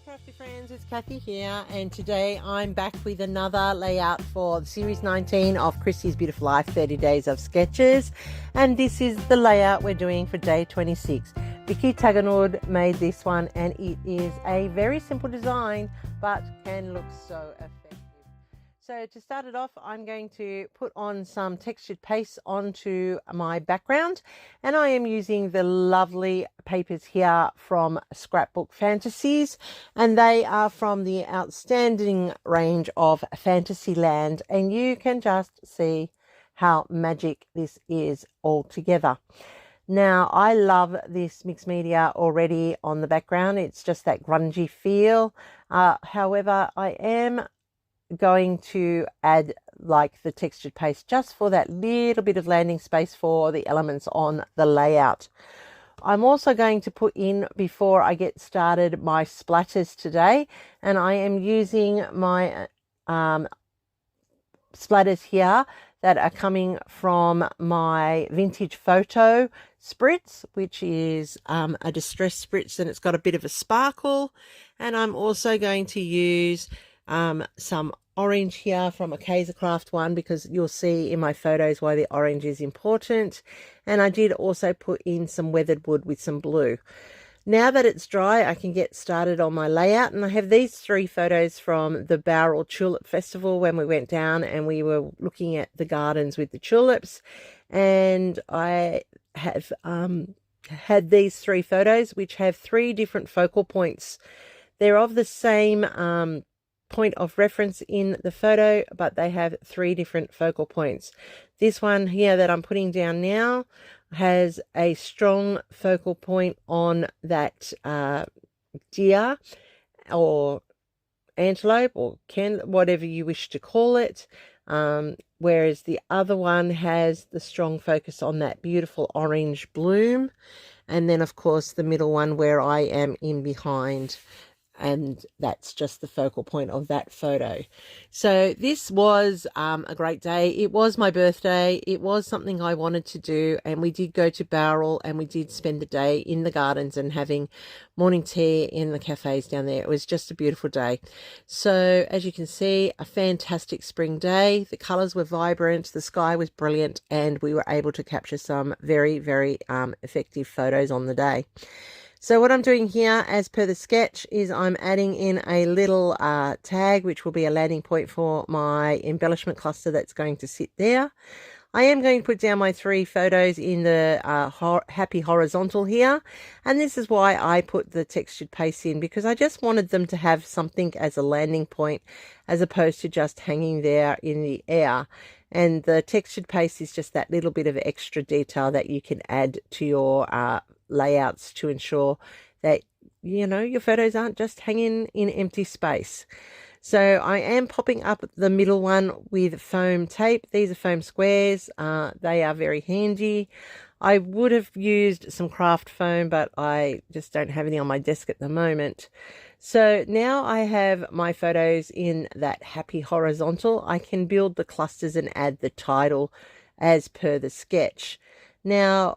Crafty friends, it's Kathy here, and today I'm back with another layout for series 19 of Christy's Beautiful Life 30 Days of Sketches, and this is the layout we're doing for day 26. Vicky Taganord made this one, and it is a very simple design but can look so effective. So to start it off, I'm going to put on some textured paste onto my background, and I am using the lovely papers here from Scrapbook Fantasies, and they are from the outstanding range of Fantasyland, and you can just see how magic this is all together. Now, I love this mixed media already on the background. It's just that grungy feel. However, I am going to add like the textured paste just for that little bit of landing space for the elements on the layout. I'm also going to put in, before I get started, my splatters today, and I am using my splatters here that are coming from my vintage photo spritz, which is a distress spritz, and it's got a bit of a sparkle. And I'm also going to use some orange here from a Kaisercraft one, because you'll see in my photos why the orange is important. And I did also put in some weathered wood with some blue. Now that it's dry, I can get started on my layout, and I have these 3 photos from the Bowral Tulip Festival when we went down and we were looking at the gardens with the tulips. And I have had these 3 photos which have 3 different focal points. They're of the same point of reference in the photo, but they have 3 different focal points. This one here that I'm putting down now has a strong focal point on that deer or antelope or whatever you wish to call it, whereas the other one has the strong focus on that beautiful orange bloom, and then of course the middle one where I am in behind, and that's just the focal point of that photo. So this was a great day. It was my birthday. It was something I wanted to do, and we did go to Bowral and we did spend the day in the gardens and having morning tea in the cafes down there. It was just a beautiful day. So as you can see, a fantastic spring day. The colors were vibrant, the sky was brilliant, and we were able to capture some very, very effective photos on the day. So what I'm doing here, as per the sketch, is I'm adding in a little tag, which will be a landing point for my embellishment cluster that's going to sit there. I am going to put down my 3 photos in the happy horizontal here, and this is why I put the textured paste in, because I just wanted them to have something as a landing point as opposed to just hanging there in the air. And the textured paste is just that little bit of extra detail that you can add to your layouts to ensure that, you know, your photos aren't just hanging in empty space. So I am popping up the middle one with foam tape. These are foam squares. They are very handy. I would have used some craft foam, but I just don't have any on my desk at the moment. So now I have my photos in that happy horizontal. I can build the clusters and add the title as per the sketch. Now,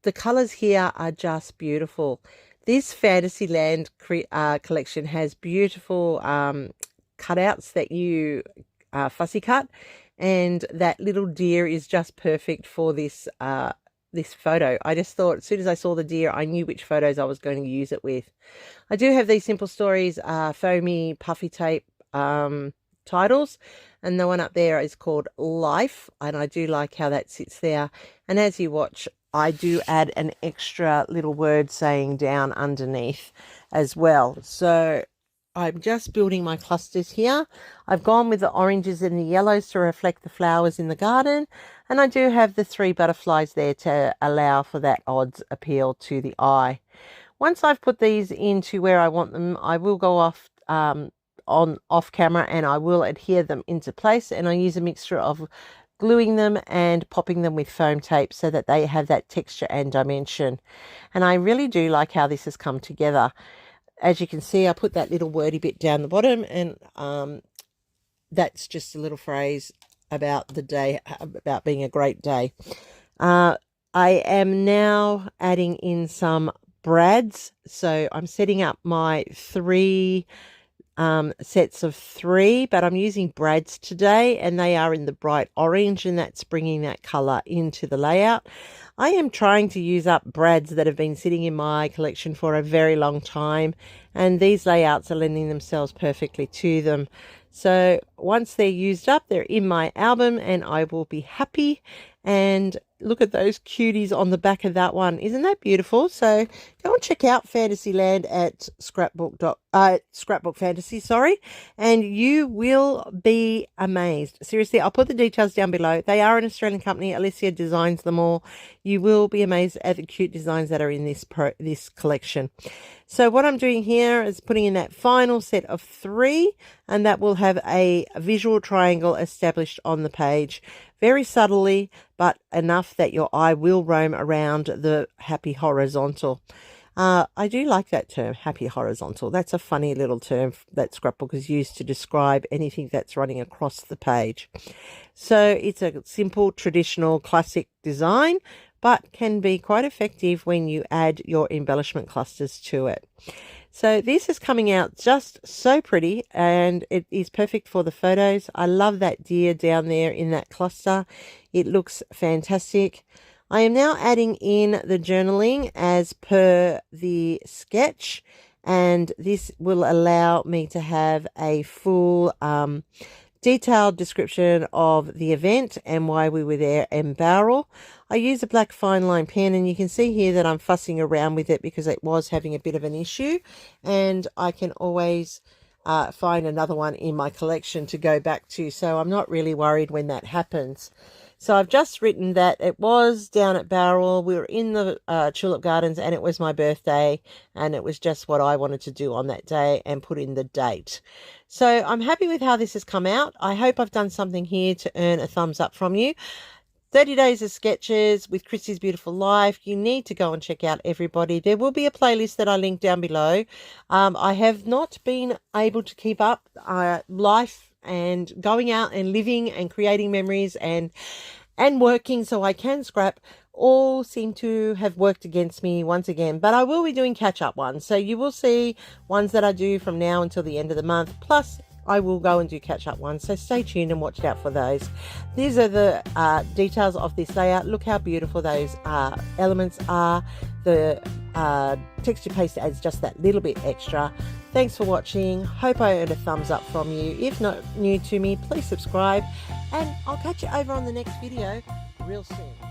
the colors here are just beautiful. This Fantasyland collection has beautiful cutouts that you fussy cut, and that little deer is just perfect for this this photo. I just thought, as soon as I saw the deer, I knew which photos I was going to use it with. I do have these Simple Stories foamy puffy tape titles, and the one up there is called Life, and I do like how that sits there. And as you watch, I do add an extra little word saying down underneath as well. So I'm just building my clusters here. I've gone with the oranges and the yellows to reflect the flowers in the garden, and I do have the 3 butterflies there to allow for that odd appeal to the eye. Once I've put these into where I want them, I will go off off camera and I will adhere them into place, and I use a mixture of gluing them and popping them with foam tape so that they have that texture and dimension. And I really do like how this has come together. As you can see, I put that little wordy bit down the bottom, and that's just a little phrase about the day, about being a great day. I am now adding in some brads. So I'm setting up my 3 sets of 3, but I'm using brads today, and they are in the bright orange, and that's bringing that color into the layout. I am trying to use up brads that have been sitting in my collection for a very long time, and these layouts are lending themselves perfectly to them. So once they're used up, they're in my album and I will be happy. And look at those cuties on the back of that one. Isn't that beautiful? So go and check out Fantasyland at Scrapbook Fantasy, and you will be amazed. Seriously, I'll put the details down below. They are an Australian company. Alicia designs them all. You will be amazed at the cute designs that are in this collection. So what I'm doing here is putting in that final set of 3, and that will have a visual triangle established on the page, very subtly, but enough that your eye will roam around the happy horizontal. I do like that term, happy horizontal. That's a funny little term that scrapbookers use to describe anything that's running across the page. So it's a simple, traditional, classic design, but can be quite effective when you add your embellishment clusters to it. So this is coming out just so pretty, and it is perfect for the photos. I love that deer down there in that cluster. It looks fantastic. I am now adding in the journaling as per the sketch, and this will allow me to have a full detailed description of the event and why we were there and barrel. I use a black fine line pen, and you can see here that I'm fussing around with it because it was having a bit of an issue, and I can always find another one in my collection to go back to, so I'm not really worried when that happens. So I've just written that it was down at Barrel. We were in the Tulip Gardens, and it was my birthday, and it was just what I wanted to do on that day, and put in the date. So I'm happy with how this has come out. I hope I've done something here to earn a thumbs up from you. 30 Days of Sketches with Chrissy's Beautiful Life. You need to go and check out, everybody. There will be a playlist that I link down below. I have not been able to keep up life and going out and living and creating memories and working so I can scrap. All seem to have worked against me once again, but I will be doing catch-up ones. So you will see ones that I do from now until the end of the month, plus I will go and do catch-up ones, so stay tuned and watch out for those. These are the details of this layout. Look how beautiful those elements are. The texture paste adds just that little bit extra. Thanks for watching. Hope I earned a thumbs up from you. If not new to me, please subscribe, and I'll catch you over on the next video real soon.